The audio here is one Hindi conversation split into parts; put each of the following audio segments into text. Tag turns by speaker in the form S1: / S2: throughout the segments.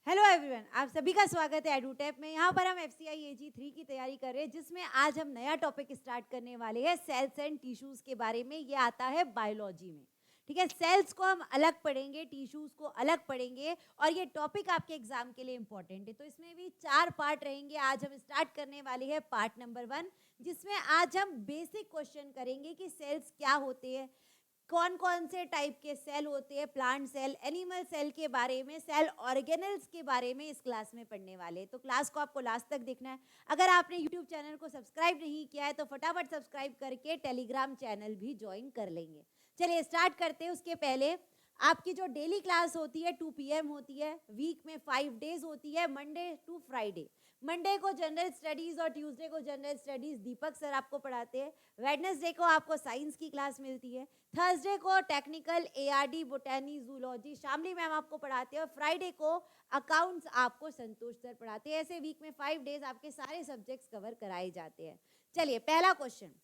S1: हेलो एवरीवन, आप सभी का स्वागत है एडुटेप में। यहाँ पर हम FCI AG3 की तैयारी कर रहे हैं, जिसमें आज हम नया टॉपिक स्टार्ट करने वाले हैं सेल्स एंड टिश्यूज के बारे में। ये आता है बायोलॉजी में। ठीक है, सेल्स को हम अलग पढ़ेंगे, टिश्यूज को अलग पढ़ेंगे, और ये टॉपिक आपके एग्जाम के लिए इंपॉर्टेंट है। तो इसमें भी 4 पार्ट रहेंगे। आज हम स्टार्ट करने वाले हैं पार्ट नंबर 1, जिसमें आज हम बेसिक क्वेश्चन करेंगे कि सेल्स क्या होते हैं, कौन कौन से टाइप के सेल होते हैं, प्लांट सेल, एनिमल सेल के बारे में, सेल ऑर्गेनल्स के बारे में इस क्लास में पढ़ने वाले हैं। तो क्लास को आपको लास्ट तक देखना है। अगर आपने यूट्यूब चैनल को सब्सक्राइब नहीं किया है तो फटाफट सब्सक्राइब करके टेलीग्राम चैनल भी ज्वाइन कर लेंगे। चलिए स्टार्ट करते हैं। उसके पहले आपकी जो डेली क्लास होती है 2 PM होती है, वीक में 5 डेज होती है, मंडे टू फ्राइडे। मंडे को जनरल स्टडीज और ट्यूसडे को जनरल स्टडीज दीपक सर आपको पढ़ाते हैं। वेडनेसडे को आपको साइंस की क्लास मिलती है। थर्सडे को technical, ARD, botany, zoology Shamli ma'am आपको पढ़ाते हैं। और फ्राइडे को अकाउंट्स आपको संतोष सर पढ़ाते हैं। ऐसे वीक में 5 डेज आपके सारे सब्जेक्ट्स कवर कराए जाते हैं। चलिए पहला question,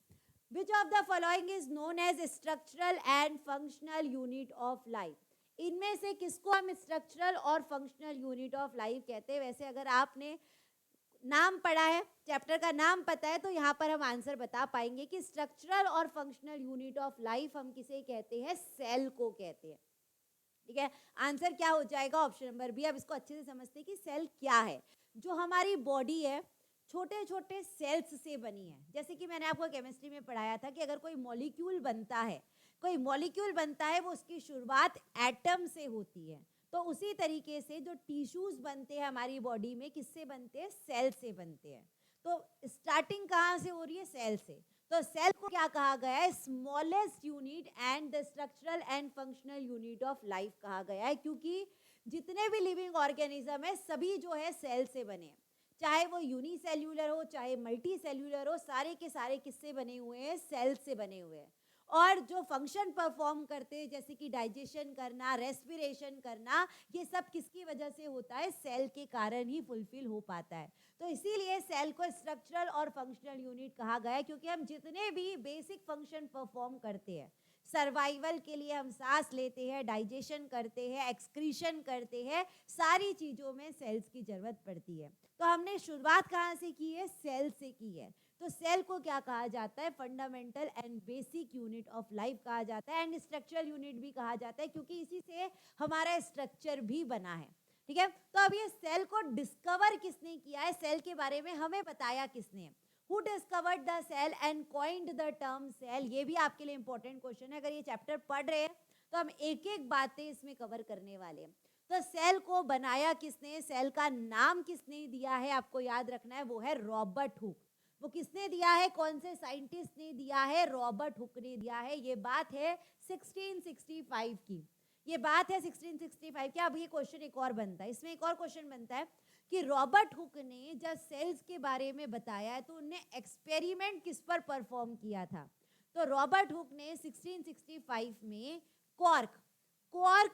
S1: which of the following is known as structural and functional unit of life. इनमें से किसको हम स्ट्रक्चरल और फंक्शनल यूनिट ऑफ लाइफ कहते हैं। वैसे अगर आपने नाम पढ़ा है, चैप्टर का नाम पता है, तो यहाँ पर हम आंसर बता पाएंगे कि स्ट्रक्चरल और फंक्शनल यूनिट ऑफ लाइफ हम किसे कहते हैं, सेल को कहते हैं। ठीक है, आंसर क्या हो जाएगा, ऑप्शन नंबर बी। अब इसको अच्छे से समझते हैं कि सेल क्या है। जो हमारी बॉडी है छोटे छोटे सेल्स से बनी है। जैसे कि मैंने आपको केमिस्ट्री में पढ़ाया था कि अगर कोई मॉलिक्यूल बनता है, वो उसकी शुरुआत एटम से होती है। तो उसी तरीके से जो टिश्यूज बनते हैं हमारी बॉडी में, किससे बनते हैं, सेल से बनते हैं। तो स्टार्टिंग कहाँ से हो रही है, सेल से। तो सेल को क्या कहा गया है, smallest unit and the structural and functional unit of life कहा गया है, क्योंकि जितने भी लिविंग ऑर्गेनिज्म है सभी जो है सेल से बने हैं। चाहे वो यूनिसेल्यूलर हो चाहे मल्टी सेल्यूलर हो, सारे के सारे किससे बने हुए हैं, सेल से बने हुए हैं। और जो फंक्शन परफॉर्म करते हैं, जैसे कि डाइजेशन करना, रेस्पिरेशन करना, ये सब किसकी वजह से होता है, सेल के कारण ही फुलफिल हो पाता है। तो इसीलिए सेल को स्ट्रक्चरल और फंक्शनल यूनिट कहा गया है, क्योंकि हम जितने भी बेसिक फंक्शन परफॉर्म करते हैं, सर्वाइवल के लिए हम सांस लेते हैं, डाइजेशन करते हैं, एक्सक्रीशन करते हैं, सारी चीज़ों में सेल्स की जरूरत पड़ती है। तो हमने शुरुआत कहाँ से की है, सेल से की है। तो सेल को क्या कहा जाता है, fundamental and basic unit of life कहा जाता है, एंड स्ट्रक्चरल यूनिट भी कहा जाता है, क्योंकि इसी से हमारा स्ट्रक्चर भी बना है। ठीक है, तो अब ये सेल को डिस्कवर किसने किया है, सेल के बारे में हमें बताया किसने, who discovered the cell and coined the term cell. ये भी आपके लिए इंपॉर्टेंट क्वेश्चन है। अगर ये चैप्टर पढ़ रहे हैं तो हम एक एक बातें इसमें कवर करने वाले हैं। तो सेल को बनाया किसने, सेल का नाम किसने दिया है, आपको याद रखना है, वो है रॉबर्ट हुक। वो किसने दिया है, कौन से साइंटिस्ट ने दिया है, रॉबर्ट हुक ने दिया है। ये बात है 1665 की, ये बात है 1665 की। अब ये क्वेश्चन एक और बनता है, इसमें एक और क्वेश्चन बनता है कि रॉबर्ट हुक ने जब सेल्स के बारे में बताया है तो उन्हें एक्सपेरिमेंट किस पर परफॉर्म किया था। तो रॉबर्ट हुक ने 1665 में कॉर्क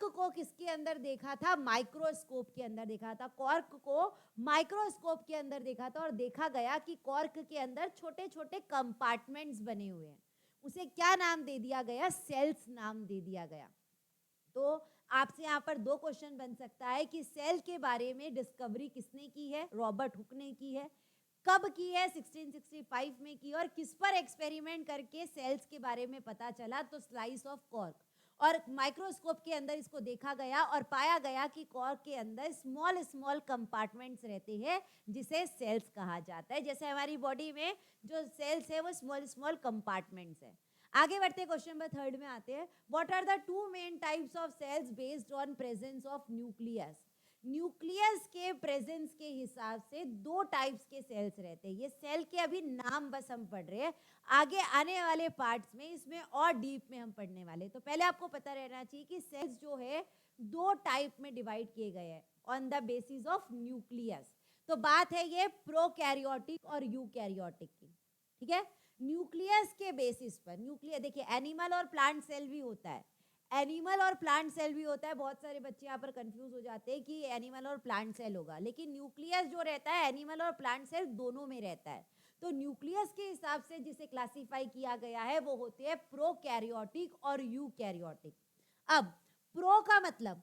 S1: को किसके अंदर देखा था, माइक्रोस्कोप के अंदर देखा था। कॉर्क को माइक्रोस्कोप के अंदर देखा था और देखा गया कि कॉर्क के अंदर छोटे छोटे कंपार्टमेंट्स बने हुए हैं। उसे क्या नाम दे दिया गया, सेल्स नाम दे दिया गया। तो आपसे यहाँ पर 2 क्वेश्चन बन सकता है कि सेल के बारे में डिस्कवरी किसने की है, रॉबर्ट हुक ने की है, कब की है, 1665 में की, और किस पर एक्सपेरिमेंट करके सेल्स के बारे में पता चला, तो स्लाइस ऑफ कॉर्क। और माइक्रोस्कोप के अंदर इसको देखा गया और पाया गया कि कॉर्क के अंदर स्मॉल स्मॉल कंपार्टमेंट्स रहते हैं, जिसे सेल्स कहा जाता है। जैसे हमारी बॉडी में जो सेल्स है वो स्मॉल स्मॉल कंपार्टमेंट्स है। आगे बढ़ते क्वेश्चन नंबर 3 में आते हैं। What are the 2 main types of cells based on presence of nucleus. Nucleus के प्रेजेंस के हिसाब से 2 टाइप्स के सेल्स रहते हैं। ये सेल के अभी नाम बस हम पढ़ रहे हैं, आगे आने वाले पार्ट्स में इसमें और डीप में हम पढ़ने वाले। तो पहले आपको पता रहना चाहिए कि सेल्स जो है 2 टाइप में डिवाइड किए गए हैं on the basis of nucleus. तो बात है ये प्रोकैरियोटिक और यूकैरियोटिक की। ठीक है, न्यूक्लियस के बेसिस पर, न्यूक्लियस देखिए एनिमल और प्लांट सेल भी होता है, एनिमल और प्लांट सेल भी होता है। बहुत सारे बच्चे यहाँ पर कंफ्यूज हो जाते हैं कि एनिमल और प्लांट सेल होगा, लेकिन न्यूक्लियस जो रहता है एनिमल और प्लांट सेल दोनों में रहता है। तो न्यूक्लियस के हिसाब से जिसे क्लासिफाई किया गया है वो होते हैं प्रोकैरियोटिक और यूकैरियोटिक। अब प्रो का मतलब,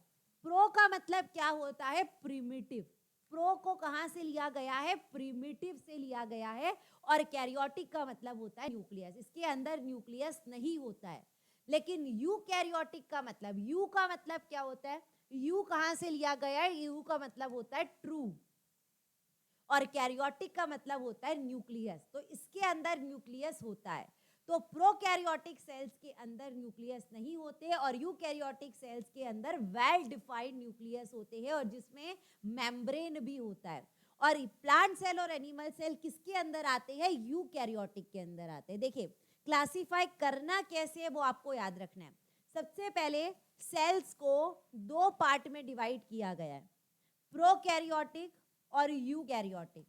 S1: प्रो का मतलब क्या होता है? प्रिमिटिव। प्रो को कहां से लिया गया है? प्रिमिटिव से लिया गया है। और कैरियोटिक का मतलब होता है न्यूक्लियस। इसके अंदर न्यूक्लियस नहीं होता है। लेकिन यूकैरियोटिक का मतलब, यू का मतलब क्या होता है? यू कहां से लिया गया है? यू का मतलब होता है ट्रू। और कैरियोटिक का मतलब होता है न्यूक्लियस। तो इसके अंदर न्यूक्लियस होता है। तो प्रोकैरियोटिक सेल्स के अंदर न्यूक्लियस नहीं होते और यूकैरियोटिक सेल्स के अंदर वेल डिफाइंड न्यूक्लियस होते हैं और जिसमें मेम्ब्रेन भी होता है। और प्लांट सेल और एनिमल सेल किसके अंदर आते हैं? यूकैरियोटिक के अंदर आते हैं। देखिए क्लासिफाई करना कैसे है वो आपको याद रखना है। सबसे पहले सेल्स को दो पार्ट में डिवाइड किया गया है, प्रोकैरियोटिक और यूकैरियोटिक।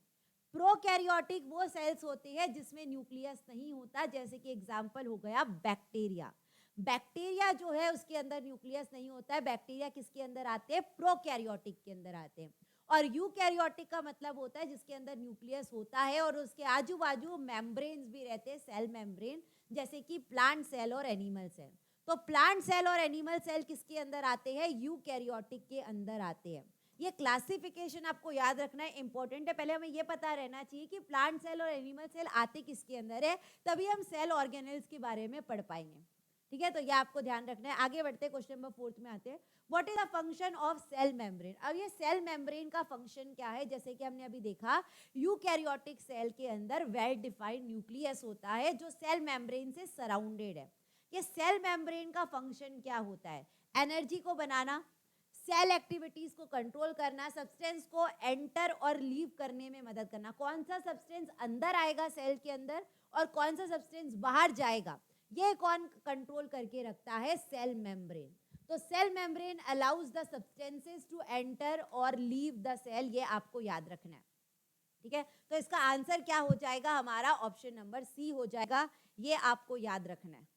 S1: प्रोकैरियोटिक वो सेल्स होते हैं जिसमें न्यूक्लियस नहीं होता, जैसे कि एग्जांपल हो गया बैक्टीरिया। बैक्टीरिया जो है उसके अंदर न्यूक्लियस नहीं होता है। बैक्टीरिया किसके अंदर आते हैं? प्रोकैरियोटिक के अंदर आते हैं। और यूकैरियोटिक का मतलब होता है जिसके अंदर न्यूक्लियस होता है और उसके आजू बाजू मेम्ब्रेन्स भी रहते हैं, सेल मेम्ब्रेन, जैसे कि प्लांट सेल और एनिमल सेल। तो प्लांट सेल और एनिमल सेल किसके अंदर आते हैं? यूकैरियोटिक के अंदर आते हैं। ये क्लासिफिकेशन आपको याद रखना है, इंपॉर्टेंट है। पहले हमें ये पता रहना चाहिए कि प्लांट सेल और एनिमल सेल आते किसके अंदर है, तभी हम सेल ऑर्गेनेल्स के बारे में पढ़ पाएंगे। ठीक है, तो ये आपको ध्यान रखना है। आगे बढ़ते हैं, क्वेश्चन नंबर 4 में आते हैं। What is the function of cell membrane? अब ये सेल मेम्ब्रेन का फंक्शन क्या है? जैसे कि हमने अभी देखा, यूकैरियोटिक सेल के अंदर वेल डिफाइंड न्यूक्लियस होता है जो सेल मेम्ब्रेन से सराउंडेड है। ये सेल मेम्ब्रेन का फंक्शन क्या होता है? एनर्जी को बनाना, सेल एक्टिविटीज को कंट्रोल करना, सब्सटेंस को एंटर और लीव करने में मदद करना। कौन सा सब्सटेंस अंदर आएगा सेल के अंदर और कौन सा सब्सटेंस बाहर जाएगा, ये कौन कंट्रोल करके रखता है? Cell membrane. तो cell membrane allows the substances to enter और लीव द सेल, ये आपको याद रखना है। ठीक है, तो इसका आंसर क्या हो जाएगा हमारा? ऑप्शन नंबर सी हो जाएगा। ये आपको याद रखना है।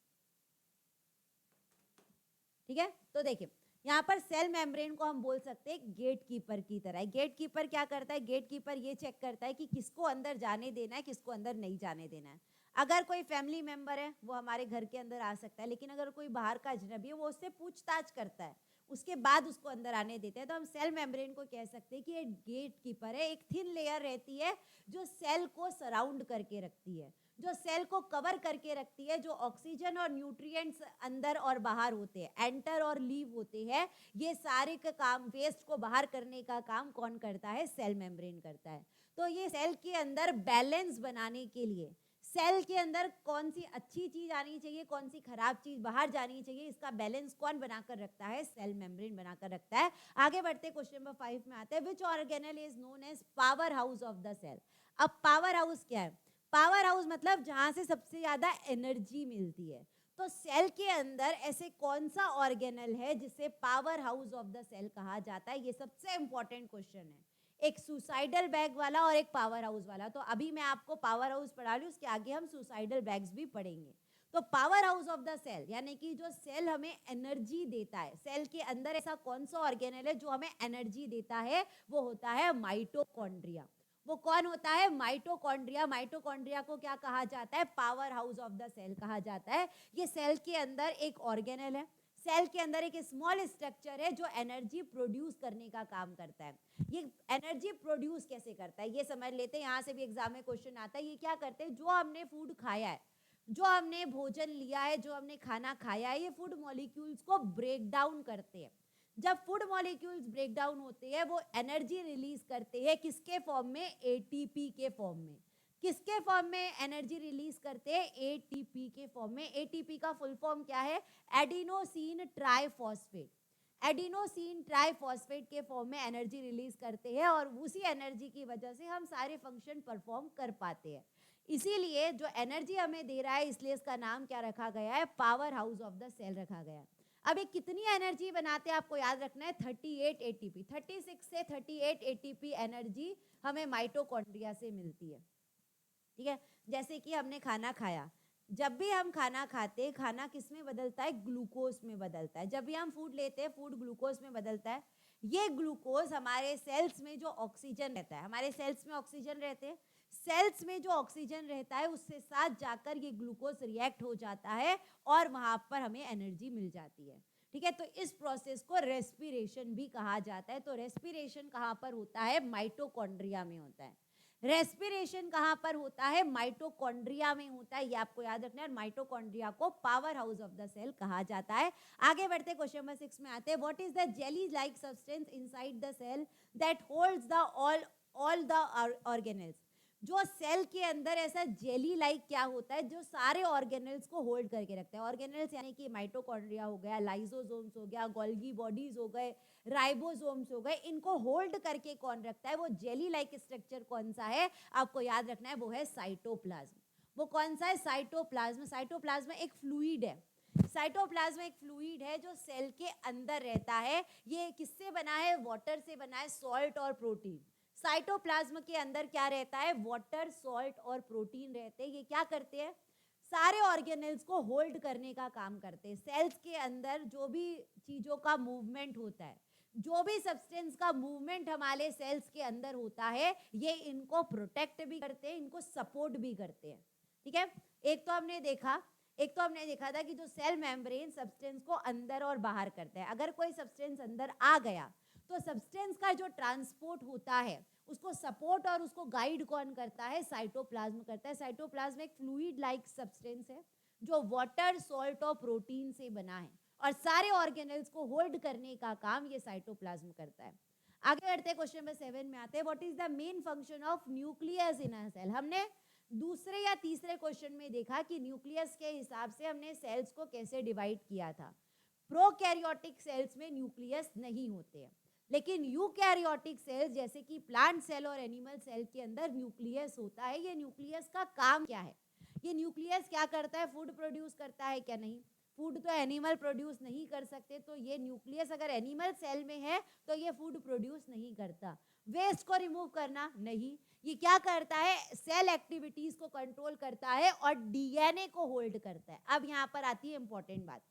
S1: ठीक है, तो देखिए यहाँ पर सेल मेम्ब्रेन को हम बोल सकते हैं गेट कीपर की तरह। गेट कीपर क्या करता है? गेट कीपर ये चेक करता है कि किसको अंदर जाने देना है, किसको अंदर नहीं जाने देना है। अगर कोई फैमिली मेंबर है वो हमारे घर के अंदर आ सकता है, लेकिन अगर कोई बाहर का अजनबी है वो उससे पूछताछ करता है, उसके बाद उसको अंदर आने देते हैं। तो हम सेल मेम्ब्रेन को कह सकते हैं कि ये गेट कीपर है। एक थिन लेयर रहती है जो सेल को सराउंड करके रखती है, जो सेल को कवर करके रखती है, जो ऑक्सीजन और न्यूट्रिएंट्स अंदर और बाहर होते हैं, एंटर और लीव होते हैं, ये सारे का काम, वेस्ट को बाहर करने का काम कौन करता है? सेल मेम्ब्रेन करता है। तो ये सेल के अंदर बैलेंस बनाने के लिए, सेल के अंदर कौन सी अच्छी चीज आनी चाहिए, कौन सी खराब चीज बाहर जानी चाहिए, इसका बैलेंस कौन बनाकर रखता है? सेल मेम्ब्रेन बनाकर रखता है। आगे बढ़ते क्वेश्चन नंबर 5 में आते हैं। Which organelle is known as power house of the cell? अब पावर हाउस क्या है? पावर हाउस मतलब जहां से सबसे ज्यादा एनर्जी मिलती है। तो सेल के अंदर ऐसे कौन सा ऑर्गेनल है जिसे power house of the cell कहा जाता है? ये सबसे इंपॉर्टेंट क्वेश्चन है। एक सुसाइडल बैग वाला और एक पावर हाउस वाला। तो अभी मैं आपको पावर हाउस पढ़ा रही हूँ, उसके आगे हम सुसाइडल बैग्स भी पढ़ेंगे। तो power house of the cell यानी कि जो सेल हमें एनर्जी देता है, सेल के अंदर ऐसा कौन सा ऑर्गेनल है जो हमें एनर्जी देता है? वो होता है माइटोकॉन्ड्रिया। वो कौन होता है? माइटोकॉन्ड्रिया। माइटोकॉन्ड्रिया को क्या कहा जाता है? Power house of the cell कहा जाता है। ये सेल के अंदर एक ऑर्गेनल है, सेल के अंदर एक स्मॉल स्ट्रक्चर है जो एनर्जी प्रोड्यूस करने का काम करता है। ये एनर्जी प्रोड्यूस कैसे करता है ये समझ लेते हैं। यहाँ से भी एग्जाम में क्वेश्चन आता है। ये क्या करते हैं? जो हमने फूड खाया है, जो हमने भोजन लिया है, जो हमने खाना खाया है, ये फूड मॉलिक्यूल्स को ब्रेक डाउन करते हैं। जब फूड मॉलिक्यूल्स ब्रेक डाउन होते हैं वो एनर्जी रिलीज करते हैं, किसके फॉर्म में? एटीपी के फॉर्म में। किसके फॉर्म में एनर्जी रिलीज करते हैं? एटीपी के फॉर्म में। एटीपी का फुल फॉर्म क्या है? Adenosine triphosphate. एडिनोसिन ट्राइफॉस्फेट के फॉर्म में एनर्जी रिलीज करते हैं और उसी एनर्जी की वजह से हम सारे फंक्शन परफॉर्म कर पाते हैं। इसीलिए जो एनर्जी हमें दे रहा है, इसलिए इसका नाम क्या रखा गया है? Power house of the cell रखा गया है। अब ये कितनी एनर्जी बनाते हैं आपको याद रखना है? 38 एटीपी। 36 से 38 एटीपी एनर्जी हमें माइटोकॉन्ड्रिया से मिलती है। ठीक है, जैसे कि हमने खाना खाया, जब भी हम खाना खाते हैं, खाना किस में बदलता है? ग्लूकोज में बदलता है। जब भी हम फूड लेते हैं, फूड ग्लूकोज में बदलता है। ये ग्लूकोज हमारे सेल्स में जो ऑक्सीजन रहता है, हमारे सेल्स में ऑक्सीजन रहते हैं, सेल्स में जो ऑक्सीजन रहता है उससे साथ जाकर ये ग्लूकोज रिएक्ट हो जाता है और वहां पर हमें एनर्जी मिल जाती है। ठीक है। तो इस प्रोसेस को रेस्पिरेशन भी कहा जाता है। तो रेस्पिरेशन कहाँ पर होता है? माइटोकॉन्ड्रिया में होता है। रेस्पिरेशन कहाँ पर होता है? माइटोकॉन्ड्रिया में होता है। ये आपको याद रखना है। माइटोकॉन्ड्रिया को power house of the cell कहा जाता है। आगे बढ़ते क्वेश्चन नंबर 6 में आते हैं। What is the jelly like substance inside the cell that holds the all the organelles? जो सेल के अंदर ऐसा जेली लाइक क्या होता है जो सारे ऑर्गेनेल्स को होल्ड करके रखता है? ऑर्गेनेल्स यानी कि माइटोकॉन्ड्रिया हो गया, लाइसोसोम्स हो गया, गोल्गी बॉडीज हो गए, राइबोसोम्स हो गए, इनको होल्ड करके कौन रखता है? वो जेली लाइक स्ट्रक्चर कौन सा है? आपको याद रखना है, वो है साइटोप्लाज्म। वो कौन सा है? साइटोप्लाज्म। साइटोप्लाज्म एक फ्लूइड है। साइटोप्लाज्म एक फ्लूइड है जो सेल के अंदर रहता है। ये किससे बना है? वाटर से बना है, सॉल्ट और प्रोटीन। साइटोप्लाज्म के अंदर क्या रहता है? वाटर, सॉल्ट और प्रोटीन रहते हैं। ये क्या करते हैं? सारे ऑर्गेनेल्स को होल्ड करने का काम करते हैं। सेल्स के अंदर जो भी चीजों का मूवमेंट होता है, जो भी सब्सटेंस का मूवमेंट हमारे सेल्स के अंदर होता है, ये इनको प्रोटेक्ट भी करते हैं, इनको सपोर्ट भी करते हैं। ठीक है। एक तो हमने देखा था कि जो सेल मेम्ब्रेन सब्सटेंस को अंदर और बाहर करता है। अगर कोई सब्सटेंस अंदर आ गया तो सब्सटेंस का जो ट्रांसपोर्ट होता है उसको सपोर्ट और उसको गाइड कौन करता है? साइटोप्लाज्म करता है। साइटोप्लाज्म एक फ्लूइड लाइक सब्सटेंस है जो वाटर, सॉल्ट और प्रोटीन से बना है और सारे ऑर्गेनेल्स को होल्ड करने का काम ये साइटोप्लाज्म करता है। आगे बढ़ते हैं, क्वेश्चन नंबर 7 में आते हैं। What is the main function of nucleus in a cell? हमने दूसरे या तीसरे क्वेश्चन में देखा कि न्यूक्लियस के हिसाब से हमने सेल्स को कैसे डिवाइड किया था। प्रोकैरियोटिक सेल्स में न्यूक्लियस नहीं होते हैं, लेकिन यूकैरियोटिक सेल्स जैसे कि प्लांट सेल और एनिमल सेल के अंदर न्यूक्लियस होता है। ये न्यूक्लियस का काम क्या है? ये न्यूक्लियस क्या करता है? फूड प्रोड्यूस करता है क्या? नहीं। फूड तो एनिमल प्रोड्यूस नहीं कर सकते, तो ये न्यूक्लियस अगर एनिमल सेल में है तो ये फूड प्रोड्यूस नहीं करता। वेस्ट को रिमूव करना नहीं। ये क्या करता है? सेल एक्टिविटीज को कंट्रोल करता है और डीएनए को होल्ड करता है। अब यहाँ पर आती है इंपॉर्टेंट बात।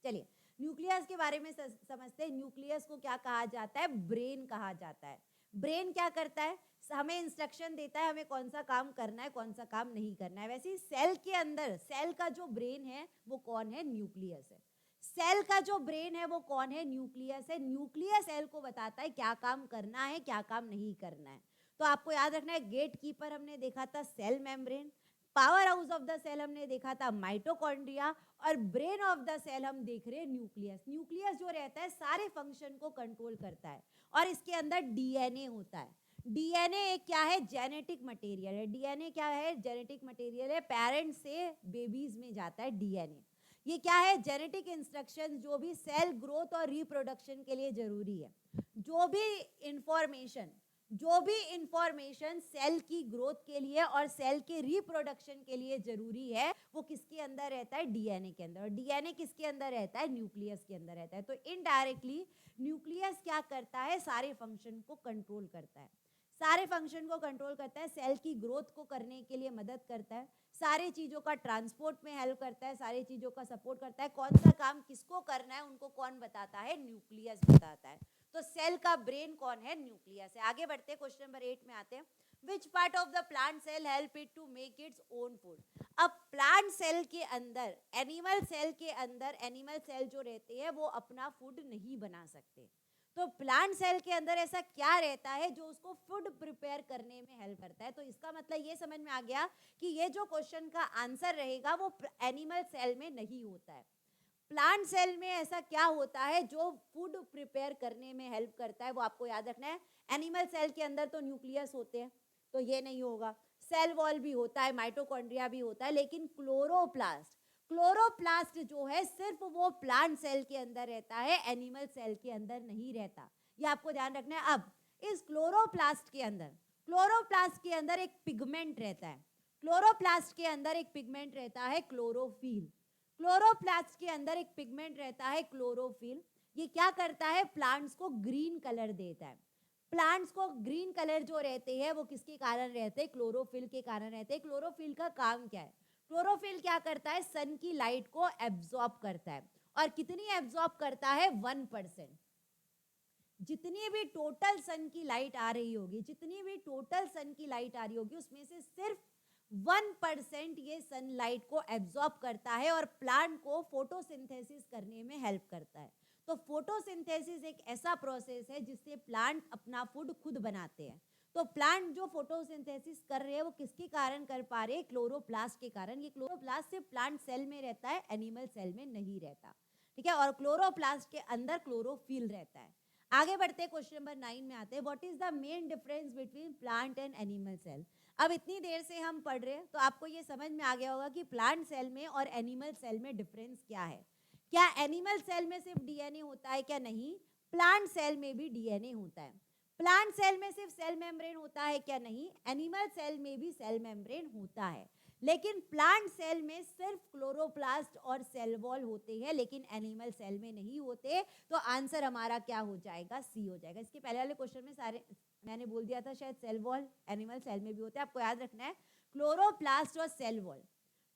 S1: चलिए न्यूक्लियस के बारे में समझते हैं। न्यूक्लियस को क्या कहा जाता है? ब्रेन कहा जाता है। ब्रेन क्या करता है? हमें इंस्ट्रक्शन देता है हमें कौन सा काम करना है, कौन सा काम नहीं करना है। वैसे ही सेल के अंदर सेल का जो ब्रेन है वो कौन है? न्यूक्लियस है। सेल का जो ब्रेन है वो कौन है? न्यूक्लियस है। न्यूक्लियस सेल को बताता है क्या काम करना है, क्या काम नहीं करना है। तो आपको याद रखना है, गेट कीपर हमने देखा था cell membrane, power house of the cell हमने देखा था माइटोकॉन्ड्रिया, और ब्रेन ऑफ द सेल हम देख रहे हैं न्यूक्लियस। न्यूक्लियस जो रहता है सारे फंक्शन को कंट्रोल करता है और इसके अंदर डीएनए होता है। डीएनए एक क्या है? जेनेटिक मटेरियल है। डीएनए क्या है? जेनेटिक मटेरियल है। पेरेंट्स से बेबीज में जाता है डीएनए। ये क्या है? जेनेटिक इंस्ट्रक्शंस जो भी सेल ग्रोथ और रिप्रोडक्शन के लिए जरूरी है। जो भी इंफॉर्मेशन सेल की ग्रोथ के लिए और सेल के रिप्रोडक्शन के लिए जरूरी है वो किसके अंदर रहता है? डीएनए के अंदर। और डीएनए किसके अंदर रहता है? न्यूक्लियस के अंदर रहता है। तो इनडायरेक्टली न्यूक्लियस क्या करता है? सारे फंक्शन को कंट्रोल करता है। सारे फंक्शन को कंट्रोल करता है, सेल की ग्रोथ को करने के लिए मदद करता है, सारी चीजों का ट्रांसपोर्ट में हेल्प करता है, सारी चीजों का सपोर्ट करता है। कौन सा काम किसको करना है उनको कौन बताता है? न्यूक्लियस बताता है। तो सेल का ब्रेन कौन है? न्यूक्लियस है। आगे बढ़ते हैं, क्वेश्चन नंबर 8 में आते हैं। Which part of the plant cell help it to make its own food? अब प्लांट सेल के अंदर, एनिमल सेल के अंदर, एनिमल सेल जो रहते हैं वो अपना फूड नहीं बना सकते। तो प्लांट सेल के अंदर ऐसा क्या रहता है जो उसको फूड प्रिपेयर करने में हेल्प करता है? तो इसका मतलब ये समझ में आ गया कि ये जो क्वेश्चन का आंसर रहेगा वो एनिमल सेल में नहीं होता है। प्लांट सेल में ऐसा क्या होता है जो फूड प्रिपेयर करने में हेल्प करता है? वो आपको याद रखना है। एनिमल सेल के अंदर तो न्यूक्लियस होते हैं तो ये नहीं होगा। सेल वॉल भी होता है, माइटोकॉन्ड्रिया भी होता है, लेकिन क्लोरोप्लास्ट जो है सिर्फ वो प्लांट सेल के अंदर रहता है, एनिमल सेल के अंदर नहीं रहता। ये आपको ध्यान रखना है। अब इस क्लोरोप्लास्ट के अंदर एक पिगमेंट रहता है। क्लोरोप्लास्ट के अंदर एक पिगमेंट रहता है क्लोरोफिल। क्लोरोप्लास्ट के अंदर एक पिगमेंट रहता है क्लोरोफिल। ये क्या करता है? प्लांट्स को ग्रीन कलर देता है। प्लांट्स को ग्रीन कलर जो रहते हैं वो किसके कारण रहते हैं? क्लोरोफिल के कारण रहते हैं। क्लोरोफिल का काम क्या है? क्लोरोफिल क्या करता है? सन की लाइट को एब्जॉर्ब करता है। और कितनी एब्जॉर्ब करता है? 1%। जितनी भी टोटल सन की लाइट आ रही होगी, उसमें से सिर्फ 1% ये सनलाइट को एब्जॉर्ब करता है और प्लांट को फोटोसिंथेसिस करने में हेल्प करता है। तो फोटोसिंथेसिस एक ऐसा प्रोसेस है जिससे प्लांट अपना फूड खुद बनाते हैं। तो प्लांट जो फोटोसिंथेसिस कर रहे हैं वो किसके कारण कर पा रहे हैं? क्लोरोप्लास्ट के कारण। ये क्लोरोप्लास्ट सिर्फ प्लांट सेल में रहता है, एनिमल सेल में नहीं रहता, ठीक है। और क्लोरोप्लास्ट के अंदर क्लोरोफिल रहता है। आगे बढ़ते हैं, क्वेश्चन नंबर 9 में आते हैं। What is the main difference between plant and animal cell? अब इतनी देर से हम पढ़ रहे हैं तो आपको ये समझ में आ गया होगा कि प्लांट सेल में और एनिमल सेल में डिफरेंस क्या है। क्या एनिमल सेल में सिर्फ डीएनए होता है? क्या नहीं, प्लांट सेल में भी डीएनए होता है। प्लांट सेल में सिर्फ सेल मेम्ब्रेन होता है? क्या नहीं, एनिमल सेल में भी सेल मेम्ब्रेन होता है। लेकिन प्लांट सेल में सिर्फ क्लोरोप्लास्ट और सेल वॉल होते हैं, लेकिन एनिमल सेल में नहीं होते। तो आंसर हमारा क्या हो जाएगा? सी हो जाएगा। इसके पहले वाले क्वेश्चन में सारे मैंने बोल दिया था शायद सेल वॉल एनिमल सेल में भी होते हैं, आपको याद रखना है क्लोरोप्लास्ट और सेल वॉल।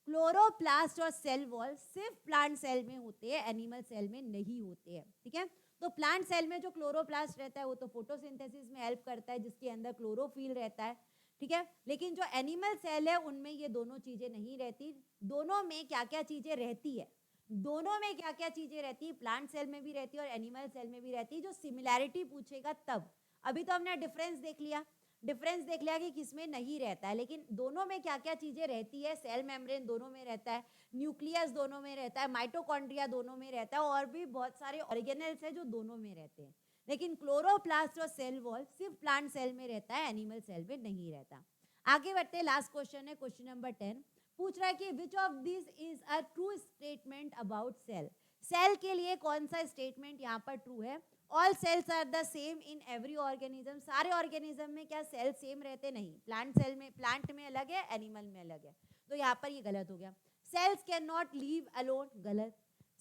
S1: क्लोरोप्लास्ट और सेल वॉल सिर्फ प्लांट सेल में होते हैं, एनिमल सेल में नहीं होते हैं, ठीक है। तो प्लांट सेल में जो क्लोरोप्लास्ट रहता है वो तो फोटोसिंथेसिस में हेल्प करता है, जिसके अंदर क्लोरोफिल रहता है, ठीक है। लेकिन जो एनिमल सेल है उनमें ये दोनों चीजें नहीं रहती। दोनों में क्या क्या चीजें रहती है? दोनों में क्या क्या चीजें रहती है? प्लांट सेल में भी रहती है और एनिमल सेल में भी रहती है। जो सिमिलैरिटी पूछेगा तब, अभी तो हमने डिफरेंस देख लिया, डिफरेंस देख लिया कि किसमें नहीं रहता है, लेकिन दोनों में क्या क्या चीजें रहती है? सेल मेम्ब्रेन दोनों में रहता है, न्यूक्लियस दोनों में रहता है, माइटोकॉन्ड्रिया दोनों में रहता है, और भी बहुत सारे ऑर्गेनेल्स है जो दोनों में रहते हैं। लेकिन क्लोरोप्लास्ट और सेल वॉल सिर्फ प्लांट सेल में रहता है, एनिमल सेल में नहीं रहता। आगे बढ़ते हैं, लास्ट क्वेश्चन है, क्वेश्चन नंबर 10 पूछ रहा है कि which of this is a true statement about cell? Cell के लिए कौन सा स्टेटमेंट यहाँ पर ट्रू है? All cells are the same in every organism. सारे ऑर्गेनिज्म में क्या सेल सेम रहते? नहीं, प्लांट सेल में, प्लांट में अलग है, एनिमल में अलग है, तो यहाँ पर ये गलत हो गया। Cells can not leave alone, गलत।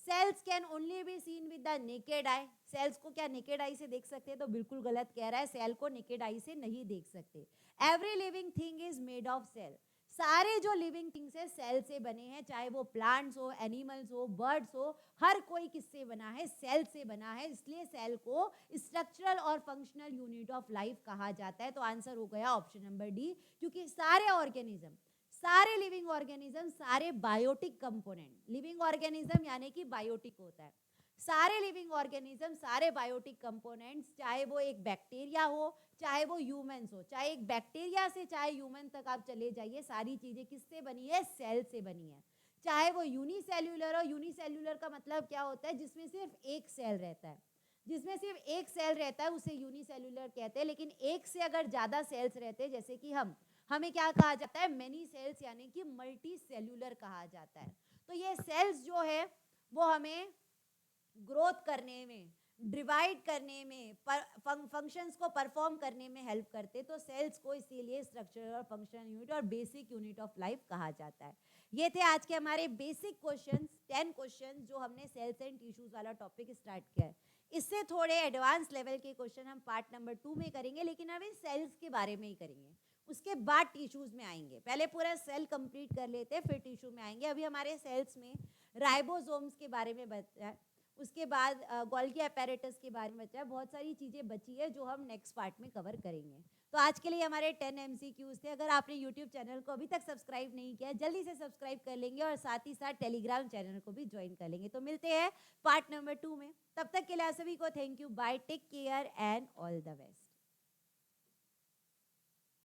S1: Cells can only be seen with the naked eye. Cells को क्या नेकेड आई से देख सकते हैं? तो बिल्कुल गलत कह रहा है, सेल को नेकेड आई से नहीं देख सकते। Every living thing is made of cell. सारे जो लिविंग थिंग्स है सेल से बने हैं, चाहे वो प्लांट्स हो, एनिमल्स हो, बर्ड्स हो, हर कोई किससे बना है? सेल से बना है। इसलिए सेल को स्ट्रक्चरल और फंक्शनल यूनिट ऑफ लाइफ कहा जाता है। तो आंसर हो गया ऑप्शन नंबर डी, क्योंकि सारे ऑर्गेनिज्म, सारे लिविंग ऑर्गेनिज्म, सारे बायोटिक कंपोनेंट, लिविंग ऑर्गेनिज्म यानी कि बायोटिक होता है, सारे लिविंग ऑर्गेनिज्म, सारे बायोटिक कंपोनेंट्स, चाहे वो एक बैक्टीरिया हो, चाहे वो ह्यूमंस हो, चाहे एक बैक्टीरिया से चाहे ह्यूमन तक आप चले जाइए, सारी चीजें किससे बनी है? सेल से बनी है। चाहे वो यूनिसेल्यूलर हो, यूनिसेल्यूलर का मतलब क्या होता है? जिसमें सिर्फ एक सेल रहता है, जिसमें सिर्फ एक सेल रहता है उसे यूनिसेल्यूलर कहते हैं। लेकिन एक से अगर ज्यादा सेल्स रहते हैं, जैसे कि हमें क्या कहा जाता है? मेनी सेल्स, यानी कि मल्टी सेल्यूलर कहा जाता है। तो ये सेल्स जो है वो हमें ग्रोथ करने में, डिवाइड करने में, फंक्शंस को परफॉर्म करने में हेल्प करते। तो सेल्स को इसीलिए स्ट्रक्चरल और फंक्शनल यूनिट और बेसिक यूनिट ऑफ लाइफ कहा जाता है। ये थे आज के हमारे बेसिक क्वेश्चंस, 10 क्वेश्चंस जो हमने सेल्स एंड टिश्यूज वाला टॉपिक स्टार्ट किया है। इससे थोड़े एडवांस लेवल के क्वेश्चन हम पार्ट नंबर 2 में करेंगे, लेकिन अभी सेल्स के बारे में ही करेंगे, उसके बाद टिश्यूज में आएंगे। पहले पूरा सेल कंप्लीट कर लेते हैं, फिर टिश्यू में आएंगे। अभी हमारे सेल्स में राइबोसोम्स के बारे में बचा है, उसके बाद गोल्गी अपैरेटस के बारे में बचा है, बहुत सारी चीज़ें बची है जो हम नेक्स्ट पार्ट में कवर करेंगे। तो आज के लिए हमारे 10 MCQs थे। अगर आपने यूट्यूब चैनल को अभी तक सब्सक्राइब नहीं किया, जल्दी से सब्सक्राइब कर लेंगे और साथ ही साथ टेलीग्राम चैनल को भी ज्वाइन कर लेंगे। तो मिलते हैं पार्ट नंबर 2 में, तब तक के लिए आप सभी को thank you, bye, take care and all the best.